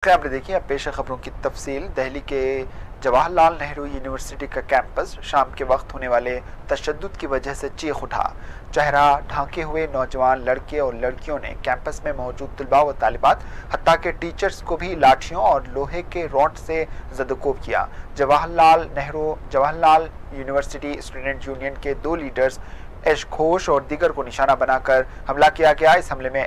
आपने देखिए, अब पेश है खबरों की तफसील। दिल्ली के जवाहरलाल नेहरू यूनिवर्सिटी का कैंपस शाम के वक्त होने वाले तशद्दुद की वजह से चीख उठा। चेहरा ढांके हुए नौजवान लड़के और लड़कियों ने कैंपस में मौजूद तलबा व तालिबात हत्ता के टीचर्स को भी लाठियों और लोहे के रॉड से जदकोब किया। जवाहरलाल यूनिवर्सिटी स्टूडेंट यूनियन के 2 लीडर्स एश घोष और दीगर को निशाना बनाकर हमला किया गया। इस हमले में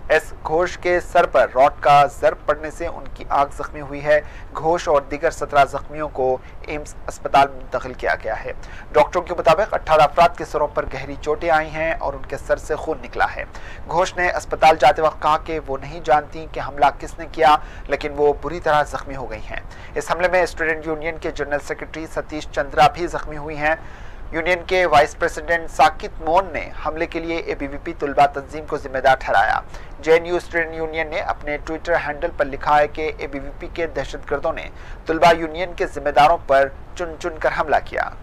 एस घोष के सर पर रॉड का जर्ब पड़ने से उनकी आंख जख्मी हुई है। घोष और दीगर 17 जख्मियों को एम्स अस्पताल में मुंतकिल किया गया है। डॉक्टरों के मुताबिक 18 अफराद के सरों पर गहरी चोटें आई हैं और उनके सर से खून निकला है। घोष ने अस्पताल जाते वक्त कहा कि वो नहीं जानती कि हमला किसने किया, लेकिन वो बुरी तरह जख्मी हो गई हैं। इस हमले में स्टूडेंट यूनियन के जनरल सेक्रेटरी सतीश चंद्रा भी जख्मी हुई हैं। यूनियन के वाइस प्रेसिडेंट साकित मोन ने हमले के लिए एबीवीपी तुलबा तंजीम को जिम्मेदार ठहराया। जेएनयू स्टूडेंट यूनियन ने अपने ट्विटर हैंडल पर लिखा है कि एबीवीपी के दहशतगर्दों ने तुलबा यूनियन के जिम्मेदारों पर चुन चुन कर हमला किया।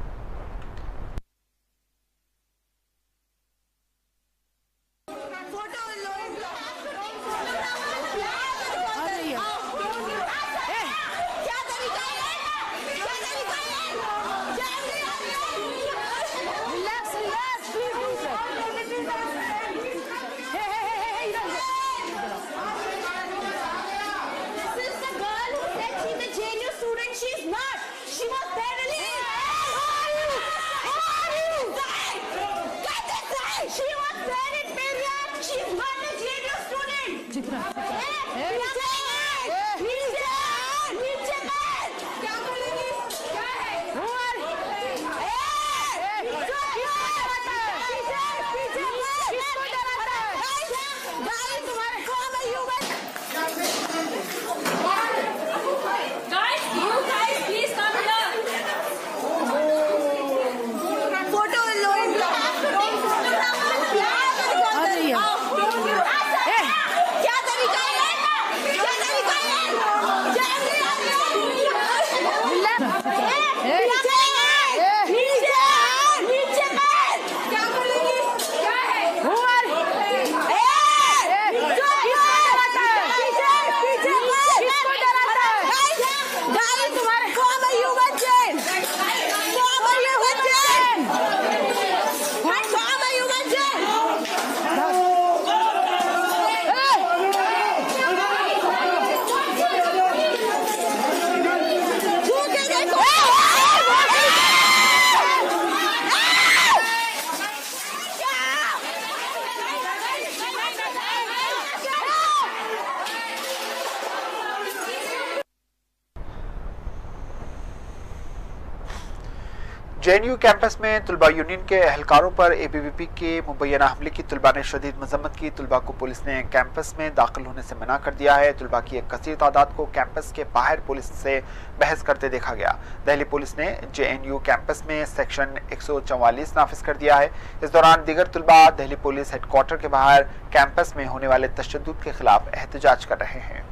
जेएनयू कैंपस में तुलबा यूनियन के एहलकारों पर एबीवीपी के मुबैना हमले की तुलबा ने शदीद मजम्मत की। तुलबा को पुलिस ने कैंपस में दाखिल होने से मना कर दिया है। तुलबा की एक कसीर तादाद को कैंपस के बाहर पुलिस से बहस करते देखा गया। दिल्ली पुलिस ने जेएनयू कैंपस में सेक्शन 144 नाफिज कर दिया है। इस दौरान दीगर तुलबा दिल्ली पुलिस हेडक्वार्टर के बाहर कैंपस में होने वाले तशद्दुद के खिलाफ एहतजाज कर रहे हैं।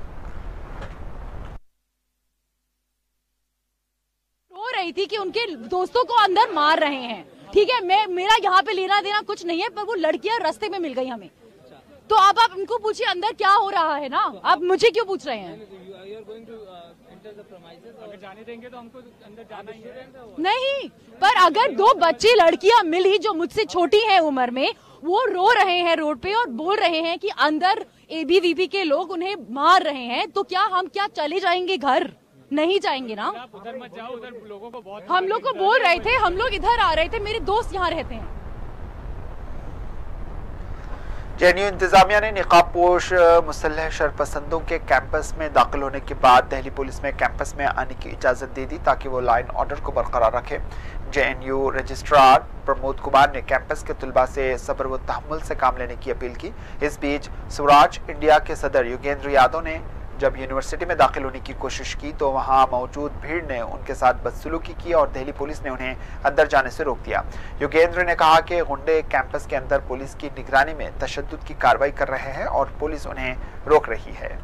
रही थी कि उनके दोस्तों को अंदर मार रहे हैं। ठीक है, मेरा यहाँ पे लेना देना कुछ नहीं है, पर वो लड़कियां रास्ते में मिल गई हमें। तो अब आप उनको पूछिए अंदर क्या हो रहा है ना। आप मुझे क्यों पूछ रहे हैं? अगर जाने देंगे तो हमको अंदर जाना ही है। नहीं, पर अगर 2 बच्ची लड़कियां मिली जो मुझसे छोटी हैं उम्र में, वो रो रहे हैं रोड पे और बोल रहे हैं कि अंदर एबीवीपी के लोग उन्हें मार रहे हैं, तो क्या हम चले जाएंगे घर? नहीं जाएंगे ना। उधर मत जाओ, उधर लोगों को बहुत हम लोग को बोल रहे थे, हम लोग इधर आ रहे थे, मेरे दोस्त यहाँ रहते हैं। जेएनयू इंतजामिया ने निकाबपोश मुसल्लह शरपसंदों के कैंपस में दाखिल होने के बाद दिल्ली पुलिस में कैंपस में आने की इजाजत दे दी ताकि वो लाइन ऑर्डर को बरकरार रखे। जेएनयू रजिस्ट्रार प्रमोद कुमार ने कैंपस के तुलबा से सब्र व तहम्मुल से काम लेने की अपील की। इस बीच स्वराज इंडिया के सदर योगेंद्र यादव ने जब यूनिवर्सिटी में दाखिल होने की कोशिश की तो वहां मौजूद भीड़ ने उनके साथ बदसलूकी की और दिल्ली पुलिस ने उन्हें अंदर जाने से रोक दिया। योगेंद्र ने कहा कि गुंडे कैंपस के अंदर पुलिस की निगरानी में तशद्दुद की कार्रवाई कर रहे हैं और पुलिस उन्हें रोक रही है।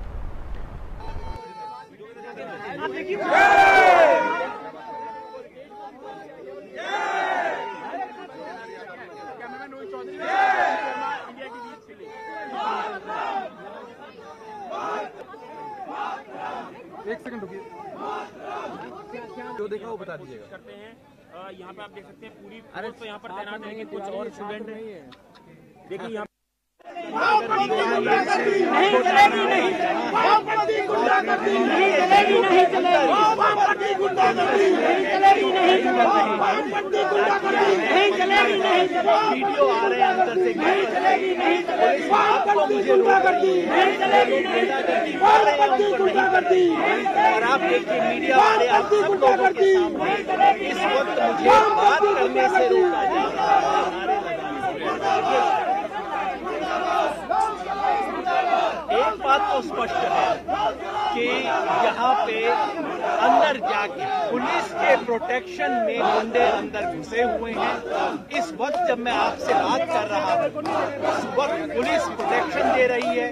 एक सेकंड रुकिए, जो देखा वो बता दीजिएगा। करते हैं यहाँ पे आप देख सकते हैं पूरी फोर्स तो यहाँ पर तैनात है, लेकिन कुछ और स्टूडेंट हैं। देखिए यहाँ वीडियो आ रहे हैं अंदर से, आपको मुझे और आप देखिए मीडिया वाले आप सब लोगों के सामने इस वक्त मुझे बात करने से रोका जा रहा है। एक बात तो स्पष्ट है कि यहाँ पे अंदर जाके पुलिस के प्रोटेक्शन में गुंडे अंदर घुसे हुए हैं। इस वक्त जब मैं आपसे बात कर रहा हूँ उस वक्त पुलिस प्रोटेक्शन दे रही है,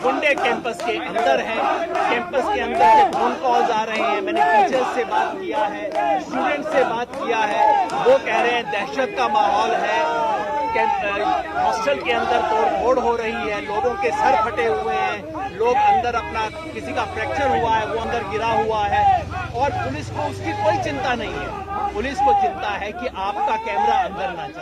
गुंडे कैंपस के अंदर हैं, कैंपस के अंदर से फोन कॉल्स आ रहे हैं। मैंने टीचर्स से बात किया है, स्टूडेंट से बात किया है, वो कह रहे हैं दहशत का माहौल है, हॉस्टल के अंदर तोड़फोड़ हो रही है, लोगों के सर फटे हुए हैं, लोग अंदर अपना किसी का फ्रैक्चर हुआ है वो अंदर गिरा हुआ है और पुलिस को उसकी कोई चिंता नहीं है। पुलिस को चिंता है कि आपका कैमरा अंदर ना चले।